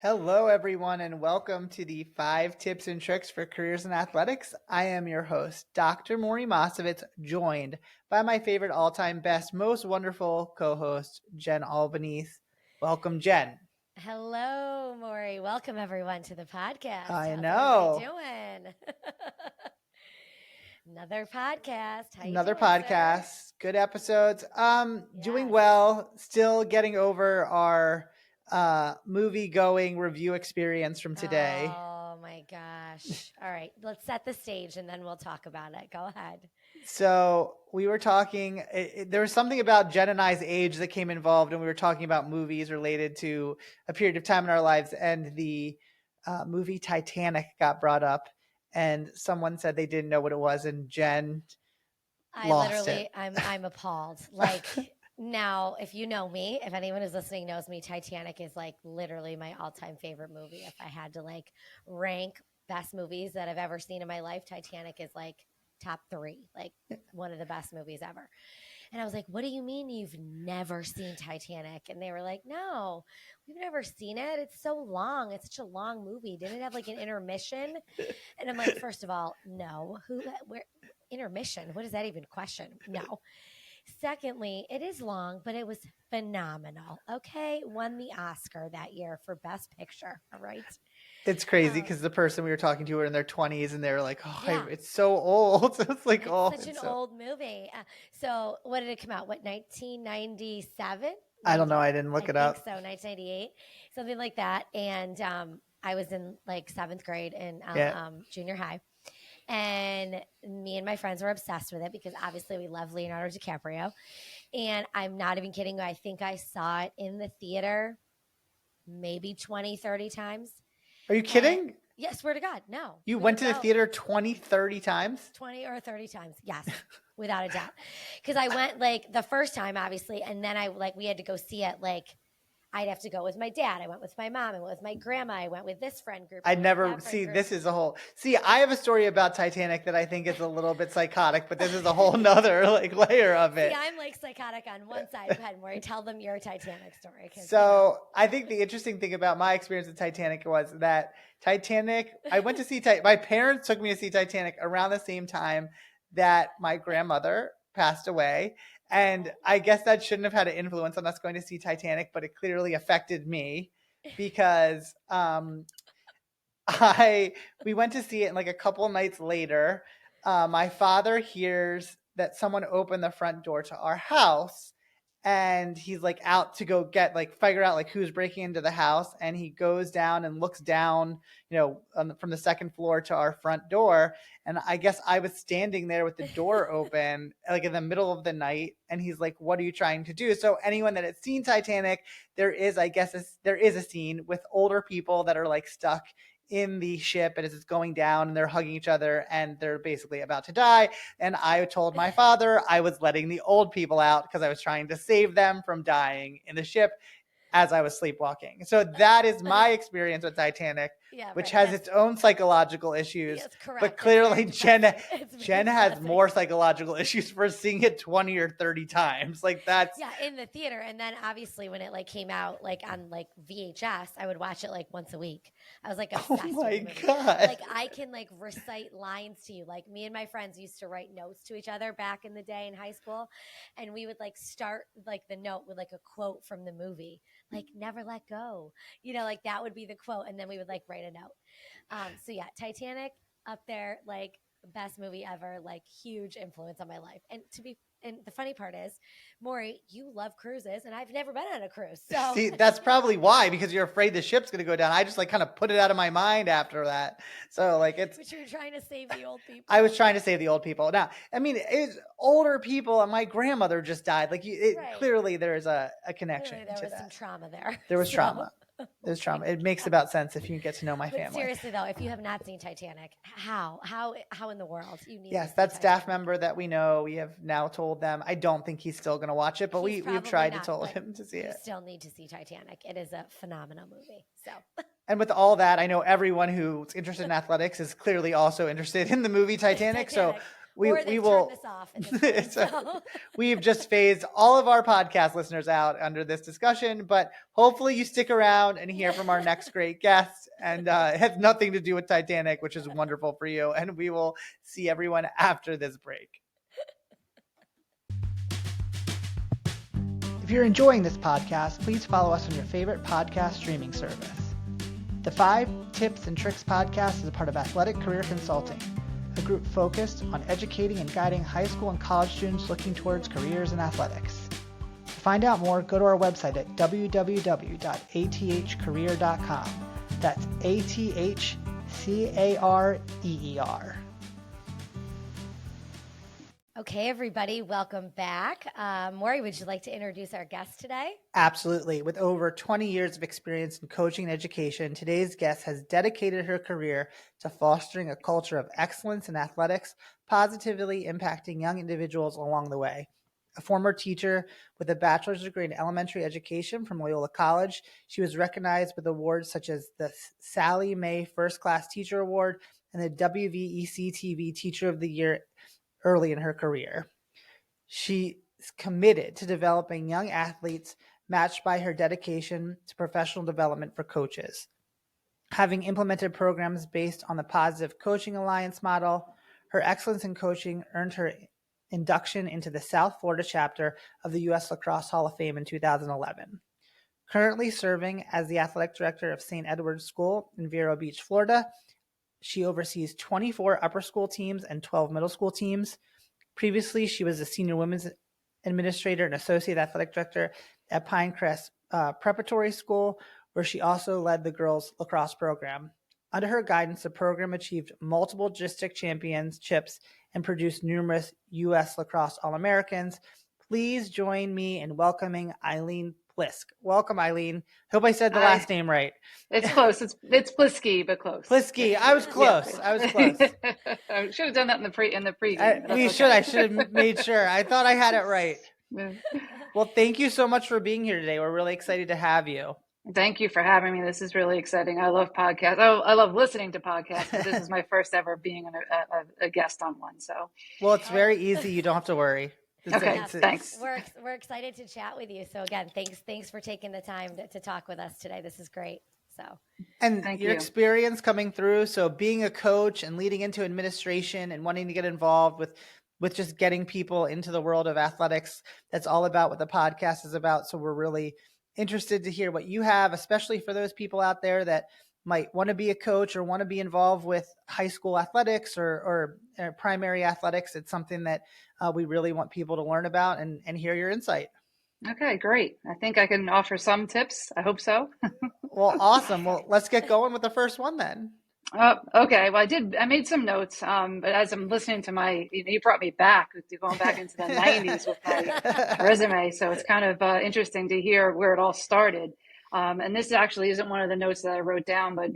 Hello, everyone, and welcome to the 5 Tips and Tricks for Careers in Athletics. I am your host, Dr. Maury Mosovitz, joined by my favorite all-time best, most wonderful co-host, Jen Albanese. Welcome, Jen. Hello, Maury. Welcome, everyone, to the podcast. I How's know. everybody doing? Another podcast. How you Another doing, podcast. sir? Good episodes. Doing Yes. well. Still getting over our movie-going review experience from today. Oh, my gosh. All right. Let's set the stage, and then we'll talk about it. Go ahead. So we were talking, there was something about Jen and I's age that came involved, and we were talking about movies related to a period of time in our lives, and the movie Titanic got brought up, and someone said they didn't know what it was, and Jen lost it. I'm appalled. Like, now, if you know me, if anyone who's listening knows me, Titanic is like literally my all-time favorite movie. If I had to like rank best movies that I've ever seen in my life, Titanic is like top 3, like one of the best movies ever. And I was like, what do you mean you've never seen Titanic? And they were like, no, we've never seen it. It's so long. It's such a long movie. Didn't it have like an intermission? And I'm like, first of all, no. Where intermission? What does that even question? No. Secondly, it is long, but it was phenomenal. Okay. Won the Oscar that year for Best Picture. All right. It's crazy because the person we were talking to were in their 20s, and they were like, oh, Yeah. it's so old. So it's like, It's such an old movie. So what did it come out? What, 1997? I don't know. I didn't look it up. So 1998, something like that. And I was in like 7th grade in junior high. And me and my friends were obsessed with it because obviously we love Leonardo DiCaprio. And I'm not even kidding. I think I saw it in the theater maybe 20, 30 times. Are you kidding? Yeah, swear to God, no. You went to the theater 20, 30 times? 20 or 30 times, yes, without a doubt. Because I went like the first time, obviously, and then we had to go see it like I'd have to go with my dad. I went with my mom. I went with my grandma. I went with this friend group. I have a story about Titanic that I think is a little bit psychotic, but this is a whole nother like layer of it. See, I'm like psychotic on one side of head, where I tell them your Titanic story. So I think the interesting thing about my experience with Titanic was that I went to see, my parents took me to see Titanic around the same time that my grandmother passed away. And I guess that shouldn't have had an influence on us going to see Titanic, but it clearly affected me because we went to see it, and like a couple of nights later, my father hears that someone opened the front door to our house, and he's like out to go figure out like who's breaking into the house, and he goes down and looks down, from the second floor to our front door. And I guess I was standing there with the door open, like in the middle of the night. And he's like, what are you trying to do? So anyone that has seen Titanic, there is a scene with older people that are like stuck in the ship, and as it's going down, and they're hugging each other, and they're basically about to die. And I told my father I was letting the old people out because I was trying to save them from dying in the ship as I was sleepwalking. So that is my experience with Titanic, which has its own psychological issues. Yes, correct. But clearly Jen has more psychological issues for seeing it 20 or 30 times. Like that's in the theater. And then obviously when it like came out like on like VHS, I would watch it like once a week. I was like obsessed oh my with it. God. Like I can like recite lines to you. Like me and my friends used to write notes to each other back in the day in high school. And we would like start like the note with like a quote from the movie. Like never let go, like that would be the quote. And then we would like write a note. So yeah, Titanic up there, like best movie ever, like huge influence on my life. And the funny part is, Maury, you love cruises, and I've never been on a cruise. So see, that's probably why, because you're afraid the ship's going to go down. I just like kind of put it out of my mind after that. So like But you were trying to save the old people. I was trying to save the old people. Now, I mean, it's older people, and my grandmother just died. Like clearly there's a connection. Clearly there was some trauma there. There was trauma. There's trauma. It makes about sense if you get to know my family. Seriously though, if you have not seen Titanic, how in the world you need? Yes, that staff member that we know, we have now told them. I don't think he's still going to watch it, but we've tried to tell him to see it. You still need to see Titanic. It is a phenomenal movie. So. And with all that, I know everyone who's interested in athletics is clearly also interested in the movie Titanic. So we will turn this off at this point, so. We've just phased all of our podcast listeners out under this discussion, but hopefully you stick around and hear from our next great guest. And it has nothing to do with Titanic, which is wonderful for you. And we will see everyone after this break. If you're enjoying this podcast, please follow us on your favorite podcast streaming service. The 5 Tips and Tricks podcast is a part of Athletic Career Consulting, a group focused on educating and guiding high school and college students looking towards careers in athletics. To find out more, go to our website at www.athcareer.com. That's ATHCAREER. Okay, everybody, welcome back. Maury, would you like to introduce our guest today? Absolutely. With over 20 years of experience in coaching and education, today's guest has dedicated her career to fostering a culture of excellence in athletics, positively impacting young individuals along the way. A former teacher with a bachelor's degree in elementary education from Loyola College, she was recognized with awards such as the Sallie Mae First Class Teacher Award and the WVEC-TV Teacher of the Year early in her career. She is committed to developing young athletes, matched by her dedication to professional development for coaches. Having implemented programs based on the Positive Coaching Alliance model, her excellence in coaching earned her induction into the South Florida chapter of the U.S. Lacrosse Hall of Fame in 2011. Currently serving as the athletic director of St. Edward's School in Vero Beach, Florida, she oversees 24 upper school teams and 12 middle school teams. Previously, she was a senior women's administrator and associate athletic director at Pinecrest Preparatory School, where she also led the girls lacrosse program. Under her guidance, the program achieved multiple district championships and produced numerous U.S. Lacrosse All-Americans. Please join me in welcoming Eileen Pliske. Welcome, Eileen. Hope I said the last name right. It's close. It's Pliske, but close. Pliske. I was close. Yeah. I was close. I should have done that in the pregame. I should have made sure. I thought I had it right. Well, thank you so much for being here today. We're really excited to have you. Thank you for having me. This is really exciting. I love podcasts. I love listening to podcasts, but this is my first ever being a guest on one. So, well, it's very easy. You don't have to worry. Okay, thanks. We're excited to chat with you. So again, thanks for taking the time to talk with us today. This is great. So, and your experience coming through. So being a coach and leading into administration and wanting to get involved with just getting people into the world of athletics. That's all about what the podcast is about. So we're really interested to hear what you have, especially for those people out there that might want to be a coach or want to be involved with high school athletics or primary athletics. It's something that we really want people to learn about and hear your insight. Okay, great. I think I can offer some tips. I hope so. Well, awesome. Well, let's get going with the first one then. Okay. Well, I made some notes, but as I'm listening to you brought me back, going back into the 90s with my resume. So it's kind of interesting to hear where it all started. And this actually isn't one of the notes that I wrote down, but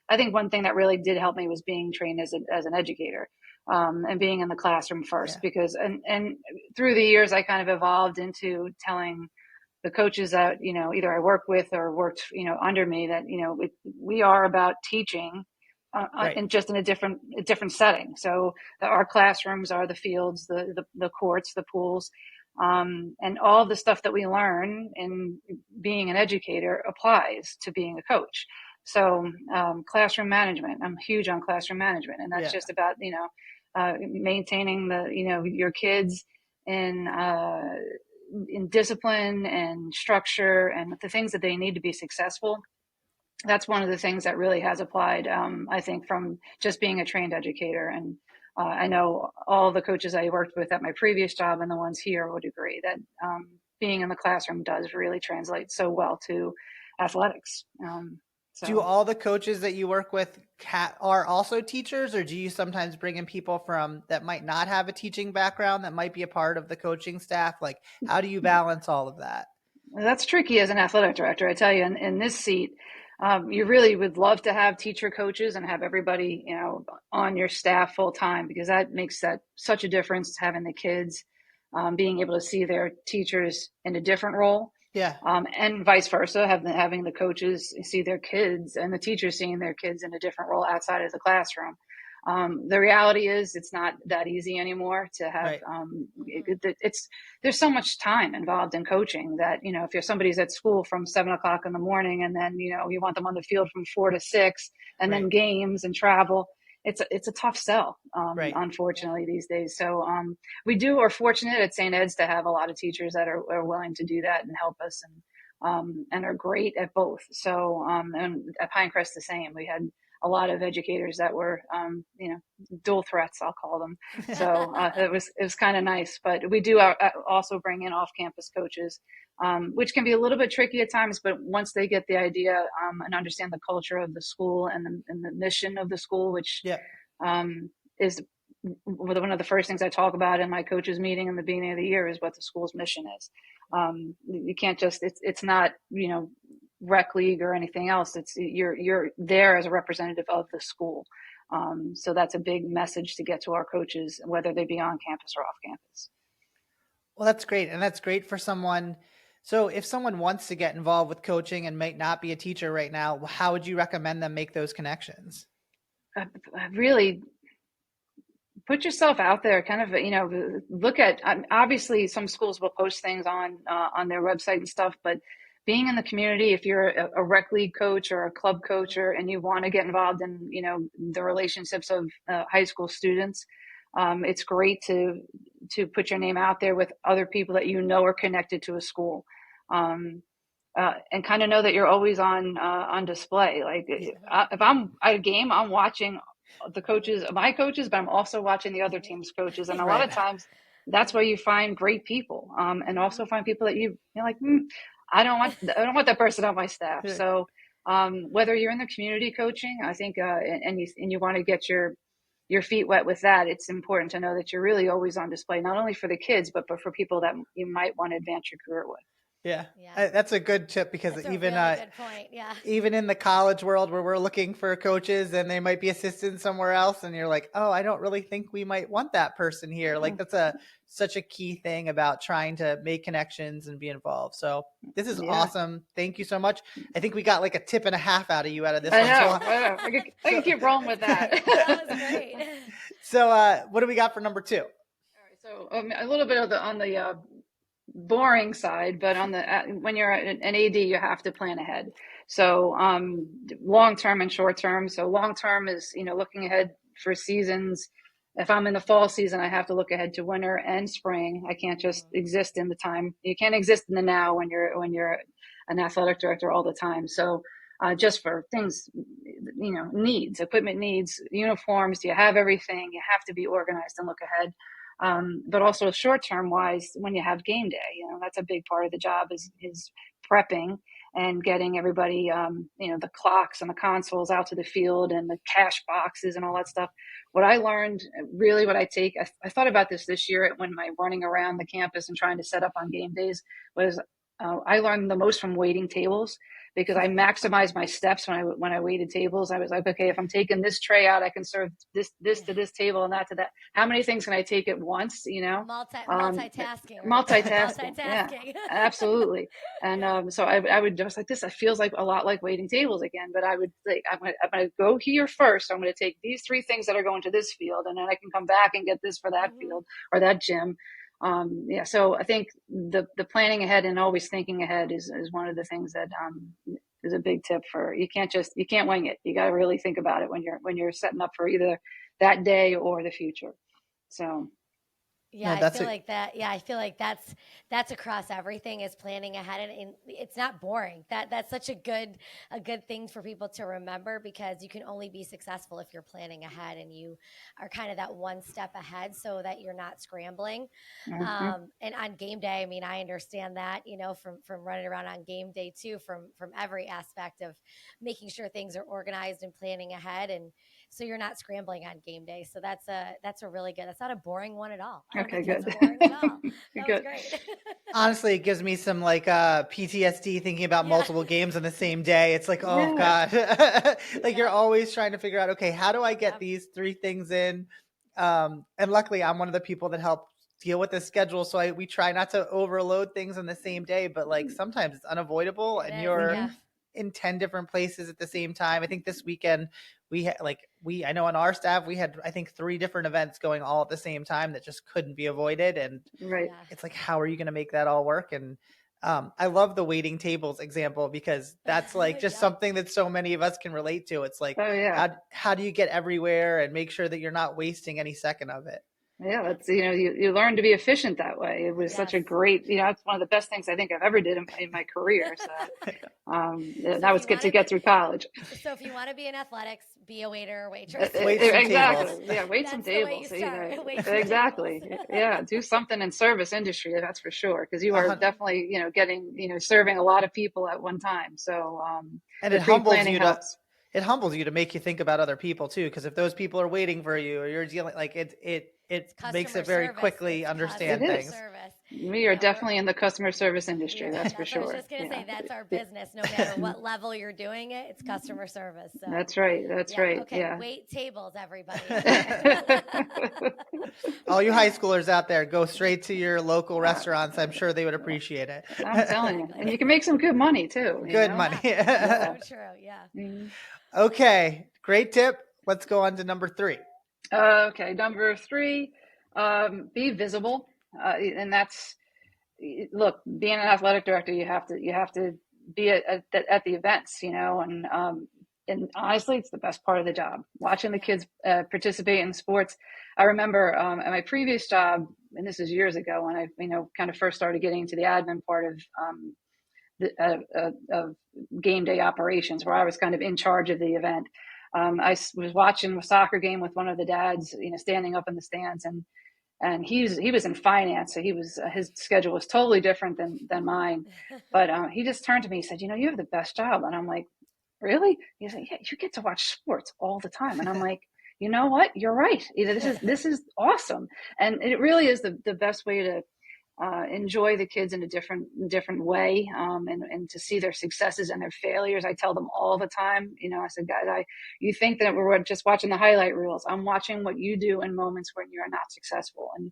I think one thing that really did help me was being trained as an educator and being in the classroom first, because and through the years, I kind of evolved into telling the coaches that, either I work with or worked, under me that, we are about teaching and just in a different setting. So our classrooms are the fields, the courts, the pools, and all the stuff that we learn in being an educator applies to being a coach. So classroom management, I'm huge on classroom management, and that's just about, maintaining your kids in discipline and structure and the things that they need to be successful. That's one of the things that really has applied, I think, from just being a trained educator. And I know all the coaches I worked with at my previous job and the ones here would agree that being in the classroom does really translate so well to athletics. So. Do all the coaches that you work with are also teachers, or do you sometimes bring in people that might not have a teaching background that might be a part of the coaching staff? Like, how do you balance all of that? That's tricky as an athletic director. I tell you, in this seat, you really would love to have teacher coaches and have everybody, on your staff full time, because that makes that such a difference, having the kids being able to see their teachers in a different role. Yeah. And vice versa, having the coaches see their kids and the teachers seeing their kids in a different role outside of the classroom. The reality is it's not that easy anymore to have, Right. There's so much time involved in coaching that, if somebody's at school from 7 o'clock in the morning and then, you want them on the field from 4 to 6 and then Right. games and travel, it's a tough sell, Right. unfortunately, these days. So we are fortunate at St. Ed's to have a lot of teachers that are willing to do that and help us, and are great at both. So and at Pinecrest the same. We had a lot of educators that were dual threats, I'll call them. So it was kind of nice. But we do also bring in off-campus coaches, which can be a little bit tricky at times. But once they get the idea and understand the culture of the school and the mission of the school, which Yeah. is one of the first things I talk about in my coaches meeting in the beginning of the year, is what the school's mission is. You can't just, it's not, rec league or anything else. It's you're there as a representative of the school. So that's a big message to get to our coaches, whether they be on campus or off campus. Well, that's great. And that's great for someone. So if someone wants to get involved with coaching and might not be a teacher right now, how would you recommend them make those connections? Really put yourself out there, kind of, look at, obviously some schools will post things on their website and stuff, but being in the community, if you're a rec league coach or a club coach, and you want to get involved in, the relationships of high school students, it's great to put your name out there with other people that are connected to a school, and kind of know that you're always on display. Like if I'm at a game, I'm watching my coaches, but I'm also watching the other team's coaches, and a lot of times that's where you find great people, and also find people that you're like, I don't want that person on my staff. So whether you're in the community coaching, I think, and you want to get your feet wet with that, it's important to know that you're really always on display, not only for the kids, but for people that you might want to advance your career with. Yeah. That's a good tip, because that's even really good point. Yeah. Even in the college world where we're looking for coaches and they might be assistants somewhere else, and you're like, oh, I don't really think we might want that person here. Like that's such a key thing about trying to make connections and be involved. So this is awesome. Thank you so much. I think we got like a tip and a half out of you out of this. I know. I can keep rolling with that. That was great. So what do we got for number 2? All right. So a little bit on the boring side, but when you're an AD, you have to plan ahead. So long term and short term. So long term is looking ahead for seasons. If I'm in the fall season, I have to look ahead to winter and spring. I can't just exist in the time. You can't exist in the now when you're an athletic director all the time. So just for things, needs, equipment needs, uniforms, do you have everything? You have to be organized and look ahead. But also short-term wise, when you have game day, that's a big part of the job is prepping and getting everybody, the clocks and the consoles out to the field and the cash boxes and all that stuff. What I learned, really what I thought about this year when my running around the campus and trying to set up on game days was, I learned the most from waiting tables, because I maximized my steps when I waited tables. I was like, okay, if I'm taking this tray out, I can serve this to this table and that to that. How many things can I take at once? Multitasking. Multitasking. Yeah, absolutely. And so I would just like this. It feels like a lot like waiting tables again. But I would think I'm going to go here first. I'm going to take these 3 things that are going to this field, and then I can come back and get this for that field or that gym. So I think the planning ahead and always thinking ahead is one of the things that is a big tip. For you can't wing it. You got to really think about it when you're setting up for either that day or the future. So yeah, I feel like that. Yeah, I feel like that's across everything, is planning ahead, and it's not boring. That's such a good thing for people to remember, because you can only be successful if you're planning ahead and you are kind of that one step ahead, so that you're not scrambling. And on game day, I mean, I understand that, from running around on game day too, from every aspect of making sure things are organized and planning ahead, and so you're not scrambling on game day. So that's a really good. That's not a boring one at all. Okay, good. That was great. Honestly, it gives me some PTSD thinking about multiple games on the same day. It's like, oh God, you're always trying to figure out, okay, how do I get these 3 things in? And luckily, I'm one of the people that help deal with the schedule, so we try not to overload things on the same day. But sometimes it's unavoidable, and you're in 10 different places at the same time. I think this weekend I know on our staff, we had, I think 3 different events going all at the same time that just couldn't be avoided. And Right. it's like, how are you going to make that all work? And I love the waiting tables example, because that's like just something that so many of us can relate to. It's like, how do you get everywhere and make sure that you're not wasting any second of it? Yeah, that's, you learn to be efficient that way. It was such a great, it's one of the best things I think I've ever did in my career. So, that was good to get through college. So if you want to be in athletics, be a waiter or waitress. Exactly. Yeah, wait some tables. Exactly. Yeah, do something in service industry, that's for sure, because you are definitely, getting, serving a lot of people at one time. So, and it humbles you helps. It humbles you to make you think about other people too, because if those people are waiting for you, or you're dealing, like it makes it very quickly understand things. We are definitely in the customer service industry, that's for sure. I was just going to say, that's our business. No matter what level you're doing it, it's customer service. So. That's right. That's right. Okay, yeah. Wait tables, everybody. All you high schoolers out there, go straight to your local restaurants. I'm sure they would appreciate it. I'm telling you. And you can make some good money too. Good money. So true, yeah. Mm-hmm. Okay, great tip. Let's go on to number 3. Okay, number 3, be visible. And that's, look, being an athletic director, you have to be at the events, and honestly, it's the best part of the job, watching the kids participate in sports. I remember at my previous job, and this is years ago, when I, kind of first started getting into the admin part of game day operations, where I was kind of in charge of the event. I was watching a soccer game with one of the dads, standing up in the stands, and he was in finance, so his schedule was totally different than mine. But he just turned to me, he said, "You have the best job." And I'm like, "Really?" He said, "Yeah, you get to watch sports all the time." And I'm like, "You know what? You're right. This is awesome." And it really is the best way to enjoy the kids in a different way, and to see their successes and their failures. I tell them all the time, I said, "Guys, you think that we're just watching the highlight reels. I'm watching what you do in moments when you're not successful." And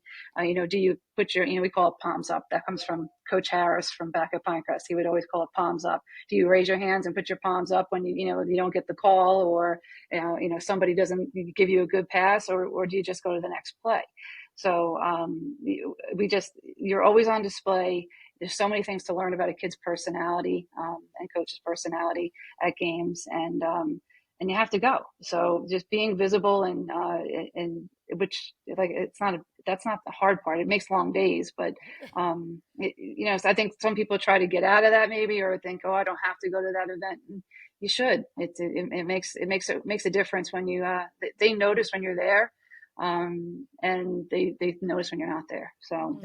do you put your, we call it palms up. That comes from Coach Harris from back at Pinecrest. He would always call it palms up. Do you raise your hands and put your palms up when you don't get the call, or somebody doesn't give you a good pass, or do you just go to the next play? So you're always on display. There's so many things to learn about a kid's personality and coach's personality at games, and you have to go. So just being visible, and which, like, that's not the hard part. It makes long days, but so I think some people try to get out of that maybe, or think, "Oh, I don't have to go to that event." And you should. It makes a difference when they notice when you're there. And they notice when you're not there. So,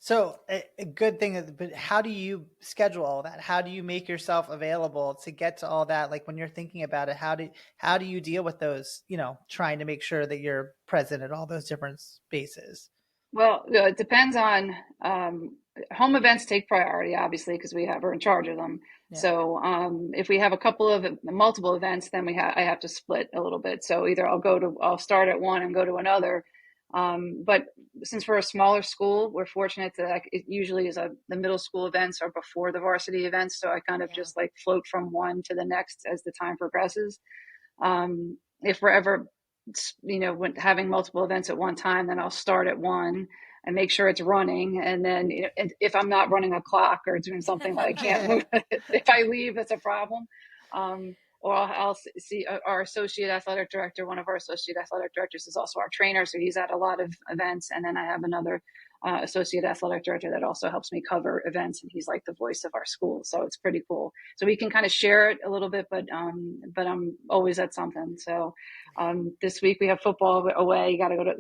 So a good thing is, but how do you schedule all that? How do you make yourself available to get to all that? Like, when you're thinking about it, how do you deal with those, trying to make sure that you're present at all those different spaces? Well, it depends on, home events take priority, obviously, because we're in charge of them. Yeah. So if we have a couple of multiple events, then I have to split a little bit. So either I'll start at one and go to another. But since we're a smaller school, we're fortunate that it usually is the middle school events are before the varsity events. So I kind of just like float from one to the next as the time progresses. If we're ever, having multiple events at one time, then I'll start at one and make sure it's running. And then if I'm not running a clock or doing something that I can't move, if I leave, that's a problem. Or I'll see our associate athletic director. One of our associate athletic directors is also our trainer, so he's at a lot of events. And then I have another associate athletic director that also helps me cover events, and he's like the voice of our school. So it's pretty cool. So we can kind of share it a little bit, but I'm always at something. So this week we have football away. You got to go to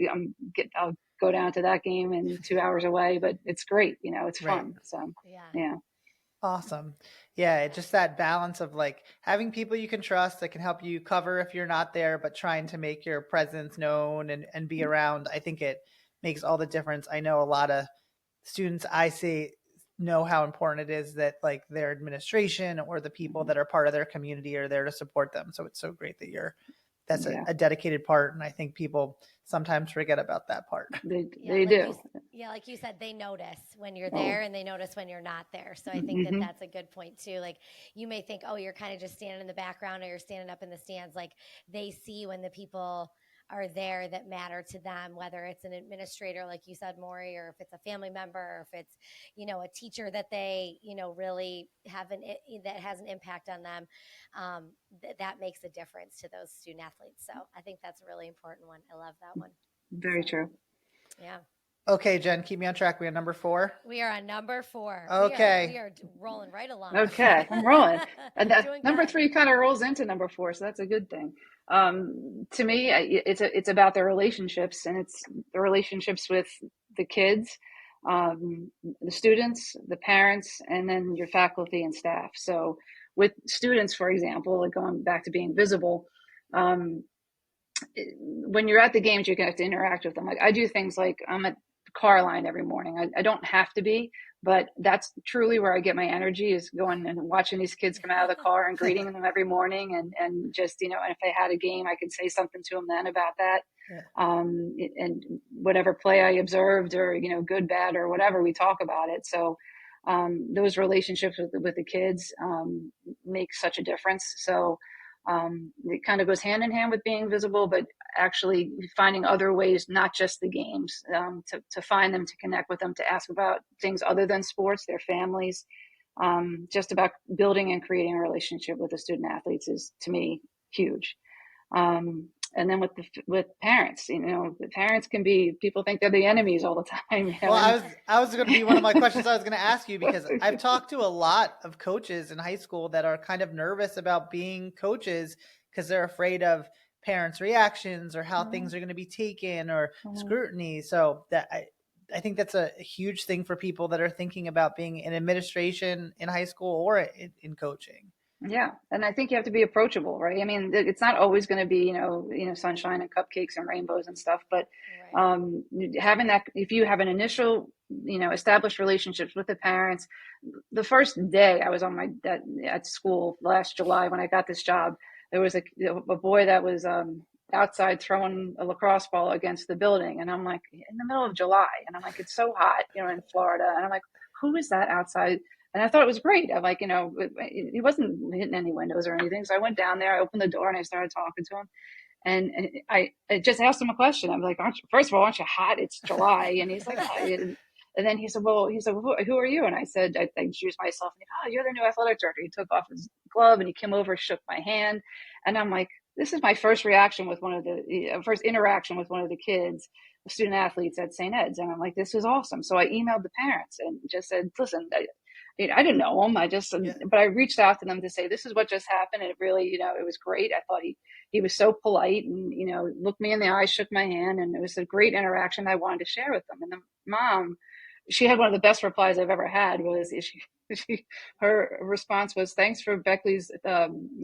I'll go down to that game in 2 hours away, but it's great. It's fun. Right. So yeah. Awesome. Yeah, just that balance of like having people you can trust that can help you cover if you're not there, but trying to make your presence known and be around. I think it makes all the difference. I know a lot of students I see know how important it is that like their administration or the people that are part of their community are there to support them. So it's so great that you're that's a dedicated part. And I think people sometimes forget about that part. They like do. Like you said, they notice when you're there and they notice when you're not there. So I think that that's a good point too. Like you may think, oh, you're kind of just standing in the background or you're standing up in the stands. Like they see when the people are there that matter to them, whether it's an administrator, like you said, Maury, or if it's a family member, or if it's, a teacher that they, really that has an impact on them. That makes a difference to those student athletes. So I think that's a really important one. I love that one. Very true. Yeah. Okay, Jen, keep me on track. We are number 4. We are on number 4. Okay. We are rolling right along. Okay, I'm rolling. And number 3 kind of rolls into number 4, so that's a good thing. To me, it's about the relationships, and it's the relationships with the kids, the students, the parents, and then your faculty and staff. So with students, for example, like going back to being visible, when you're at the games, you're going to have to interact with them. Like I do things like I'm at the car line every morning. I don't have to be, but that's truly where I get my energy, is going and watching these kids come out of the car and greeting them every morning. And just, and if they had a game, I could say something to them then about that. Yeah. And whatever play I observed, or, good, bad, or whatever, we talk about it. So those relationships with the kids make such a difference. So it kind of goes hand in hand with being visible, but actually finding other ways, not just the games, to find them, to connect with them, to ask about things other than sports, their families. Just about building and creating a relationship with the student athletes is, to me, huge. And then with parents, the parents can be, people think they're the enemies all the time. Well, I was going to be one of my questions I was going to ask you, because I've talked to a lot of coaches in high school that are kind of nervous about being coaches because they're afraid of parents' reactions or how things are going to be taken, or scrutiny. So that I think that's a huge thing for people that are thinking about being in administration in high school or in coaching. Yeah. And I think you have to be approachable, right? I mean, it's not always going to be, sunshine and cupcakes and rainbows and stuff, but having that, if you have an initial, established relationships with the parents. The first day I was at school last July, when I got this job, there was a boy that was outside throwing a lacrosse ball against the building. And I'm like, in the middle of July, and I'm like, it's so hot, in Florida. And I'm like, who is that outside? And I thought it was great. I'm like, he wasn't hitting any windows or anything. So I went down there, I opened the door, and I started talking to him. And I just asked him a question. I'm like, first of all, aren't you hot? It's July. And he's like, and then he said, who are you? And I said, I introduced myself. And he, you're the new athletic director. He took off his glove and he came over, shook my hand. And I'm like, this is my first interaction with one of the kids, the student athletes at St. Ed's. And I'm like, this is awesome. So I emailed the parents and just said, listen, I didn't know him. But I reached out to them to say, this is what just happened. And it really, it was great. I thought he was so polite and, looked me in the eye, shook my hand, and it was a great interaction I wanted to share with them. And the mom, she had one of the best replies I've ever had. Was her response was, thanks for Beckley's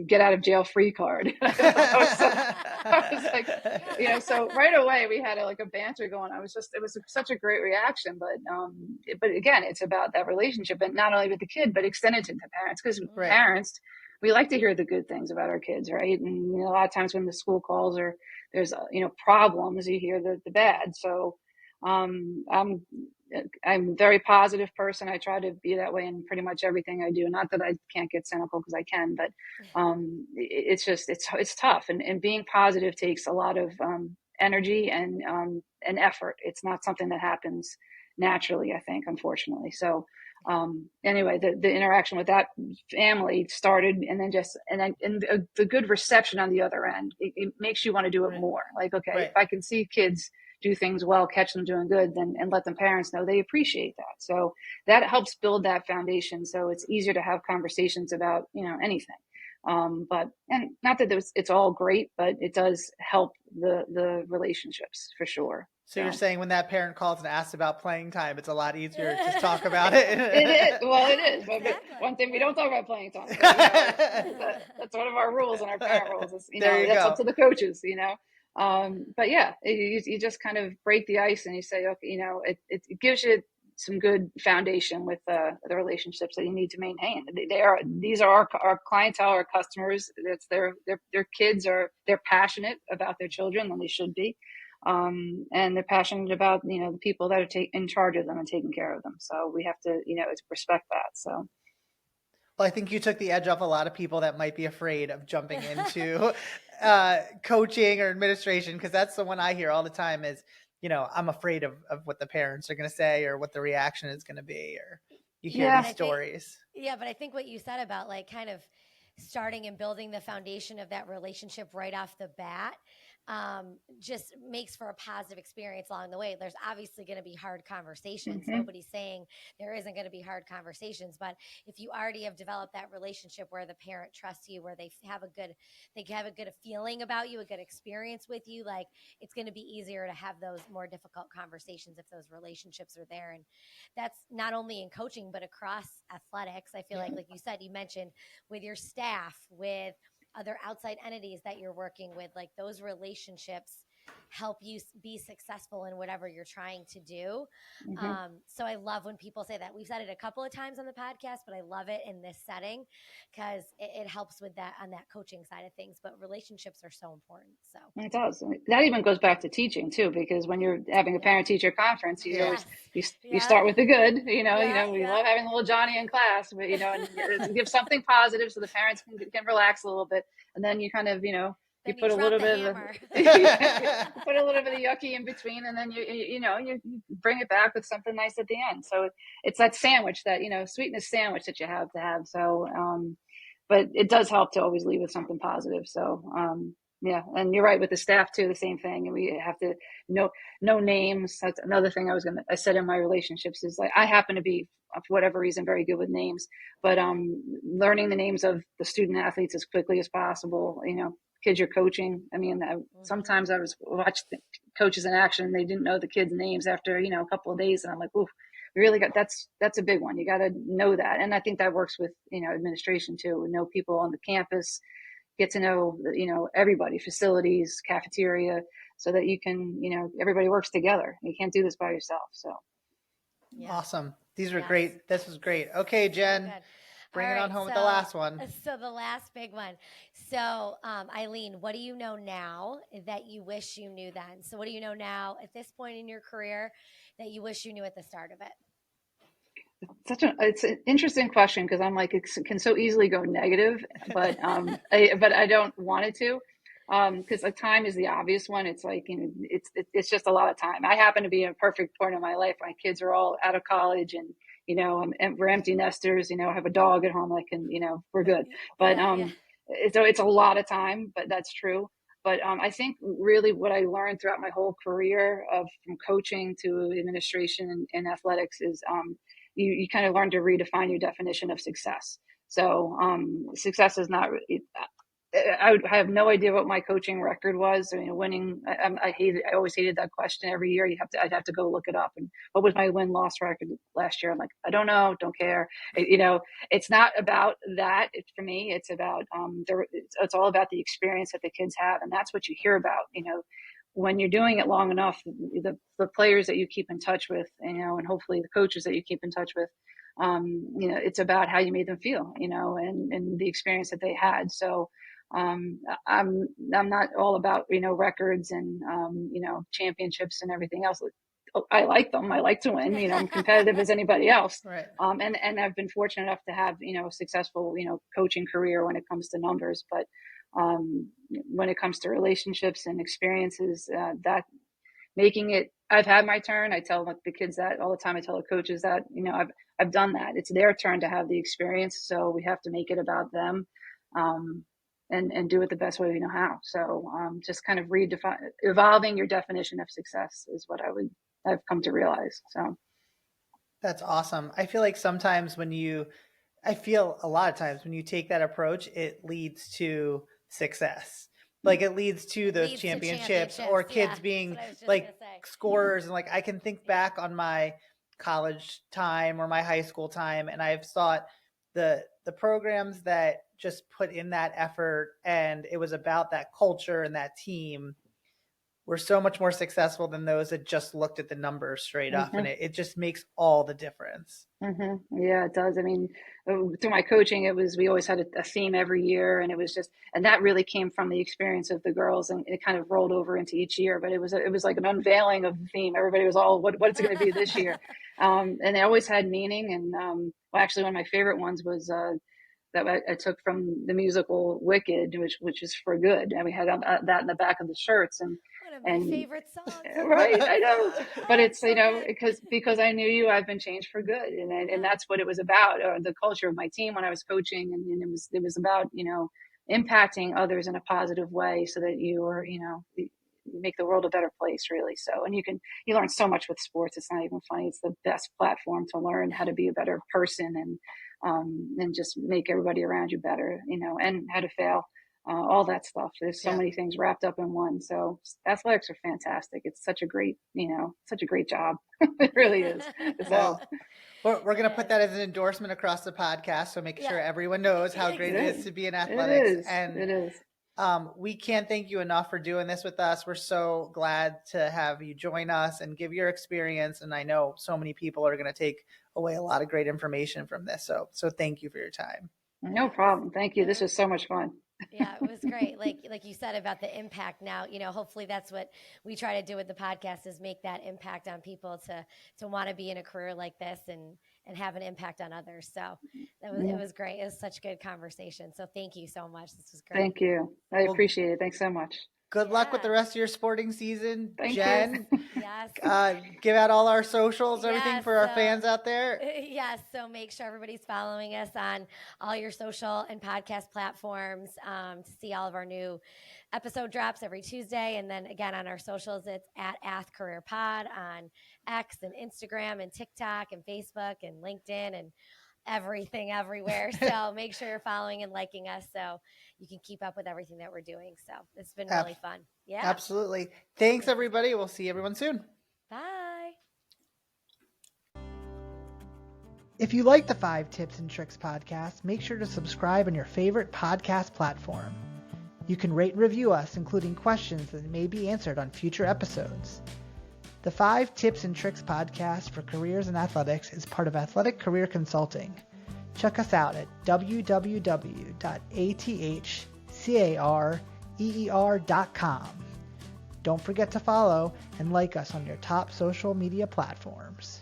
get out of jail free card. I was like, so right away we had a banter going. It was such a great reaction. But again, it's about that relationship, and not only with the kid, but extended to the parents, because parents, we like to hear the good things about our kids, right? And a lot of times when the school calls or there's problems, you hear the bad. So I'm a very positive person. I try to be that way in pretty much everything I do. Not that I can't get cynical, because I can, but it's tough. And being positive takes a lot of energy and effort. It's not something that happens naturally, I think, unfortunately. So anyway, the interaction with that family started, and then the good reception on the other end, it makes you want to do it more. Like, okay, if I can see kids do things well, catch them doing good, and let them parents know they appreciate that. So that helps build that foundation. So it's easier to have conversations about, anything. And not that it's all great, but it does help the relationships for sure. So you're saying when that parent calls and asks about playing time, it's a lot easier to talk about it. It is. Well, it is. But one thing, we don't talk about playing time. That's one of our rules and our parent rules. Is, that's up to the coaches, But yeah, you just kind of break the ice and you say, okay, it gives you some good foundation with the relationships that you need to maintain. These are our clientele, our customers. It's their kids they're passionate about their children, and they should be. And they're passionate about, the people that are in charge of them and taking care of them. So we have to, respect that. So. Well, I think you took the edge off a lot of people that might be afraid of jumping into coaching or administration, because that's the one I hear all the time is, I'm afraid of what the parents are going to say or what the reaction is going to be, or you hear these stories. But I think what you said about like kind of starting and building the foundation of that relationship right off the bat just makes for a positive experience along the way. There's obviously going to be hard conversations. Mm-hmm. Nobody's saying there isn't going to be hard conversations, but if you already have developed that relationship where the parent trusts you, where they have a good feeling about you, a good experience with you, like it's going to be easier to have those more difficult conversations if those relationships are there. And that's not only in coaching, but across athletics. I feel like you said, you mentioned with your staff, with other outside entities that you're working with, like those relationships help you be successful in whatever you're trying to do. Mm-hmm. So I love when people say that. We've said it a couple of times on the podcast, but I love it in this setting because it helps with that on that coaching side of things. But relationships are so important. So it does. That even goes back to teaching too, because when you're having a parent-teacher conference, you start with the good. We love having the little Johnny in class, but and give something positive so the parents can relax a little bit, and then you kind of you put a little bit of put a little bit of yucky in between, and then you bring it back with something nice at the end. So it's that sandwich, that sweetness sandwich that you have to have. So but it does help to always leave with something positive. So and you're right with the staff too, the same thing. And we have to know names. That's another thing I said in my relationships is like, I happen to be, for whatever reason, very good with names, but learning the names of the student athletes as quickly as possible, kids you're coaching. I mean, sometimes I was watching coaches in action and they didn't know the kids' names after, a couple of days. And I'm like, ooh, we really that's a big one. You got to know that. And I think that works with, administration too. Know people on the campus, get to know, everybody, facilities, cafeteria, so that you can, everybody works together. You can't do this by yourself. So. Yeah. Awesome. These were great. This was great. Okay, Jen. Bring it on home with the last one. So the last big one. So, Eileen, what do you know now that you wish you knew then? So what do you know now at this point in your career that you wish you knew at the start of it? It's an interesting question, because I'm like, it can so easily go negative, but I don't want it to, because like time is the obvious one. It's like, it's just a lot of time. I happen to be in a perfect point in my life. My kids are all out of college, and we're empty nesters. I have a dog at home. I can, we're good. But so it's a lot of time, but that's true. But I think really what I learned throughout my whole career from coaching to administration and athletics is you kind of learn to redefine your definition of success. So success is not. I have no idea what my coaching record was. Winning. I always hated that question every year. I'd have to go look it up. And what was my win-loss record last year? I'm like, I don't know. Don't care. It's not about that. For me, it's about it's all about the experience that the kids have, and that's what you hear about. When you're doing it long enough, the players that you keep in touch with, and hopefully the coaches that you keep in touch with, it's about how you made them feel, and the experience that they had. So. I'm not all about, records and, championships and everything else. I like them. I like to win, I'm competitive as anybody else. Right. And I've been fortunate enough to have, a successful, coaching career when it comes to numbers, but, when it comes to relationships and experiences, that making it, I've had my turn. I tell the kids that all the time. I tell the coaches that, I've done that. It's their turn to have the experience. So we have to make it about them. And do it the best way we know how. So just kind of evolving your definition of success is what I've come to realize. So that's awesome. I feel like a lot of times when you take that approach, it leads to success. Like it leads to those championships or kids being like scorers. And like I can think back on my college time or my high school time, and I've thought the programs that just put in that effort and it was about that culture and that team we're so much more successful than those that just looked at the numbers straight up. And it just makes all the difference. Yeah, it does. I mean, through my coaching, we always had a theme every year, and it was just, and that really came from the experience of the girls, and it kind of rolled over into each year. But it was like an unveiling of the theme. Everybody was all, what's it going to be this year? And they always had meaning. And well, actually, one of my favorite ones was that I took from the musical Wicked, which is for good, and we had that in the back of the shirts. And one of my favorite songs. Right, I know, but it's because I knew you, I've been changed for good, and that's what it was about. The culture of my team when I was coaching, and it was about impacting others in a positive way, so that you make the world a better place, really. So, and you learn so much with sports. It's not even funny. It's the best platform to learn how to be a better person and just make everybody around you better, and how to fail. All that stuff. There's so many things wrapped up in one. So athletics are fantastic. It's such a great job. It really is. So we're going to put that as an endorsement across the podcast. So make sure everyone knows how great it is to be in athletics. It is. We can't thank you enough for doing this with us. We're so glad to have you join us and give your experience. And I know so many people are going to take away a lot of great information from this. So thank you for your time. No problem. Thank you. This was so much fun. Yeah, it was great. Like you said about the impact now, hopefully that's what we try to do with the podcast, is make that impact on people to want to be in a career like this and have an impact on others. So it was great. It was such a good conversation. So thank you so much. This was great. Thank you. I appreciate it. Thanks so much. Good luck with the rest of your sporting season, Thank Jen. You. Yes. Give out all our socials, everything for our fans out there. Yes. So make sure everybody's following us on all your social and podcast platforms to see all of our new episode drops every Tuesday. And then again, on our socials, it's at @AthCareerPod on X and Instagram and TikTok and Facebook and LinkedIn and everything everywhere. So make sure you're following and liking us so you can keep up with everything that we're doing. So it's been really fun. Yeah, absolutely. Thanks everybody. We'll see everyone soon. Bye. If you like the 5 Tips and Tricks podcast, make sure to subscribe on your favorite podcast platform. You can rate and review us, including questions that may be answered on future episodes. The 5 Tips and Tricks podcast for careers in athletics is part of Athletic Career Consulting. Check us out at www.athcareer.com. Don't forget to follow and like us on your top social media platforms.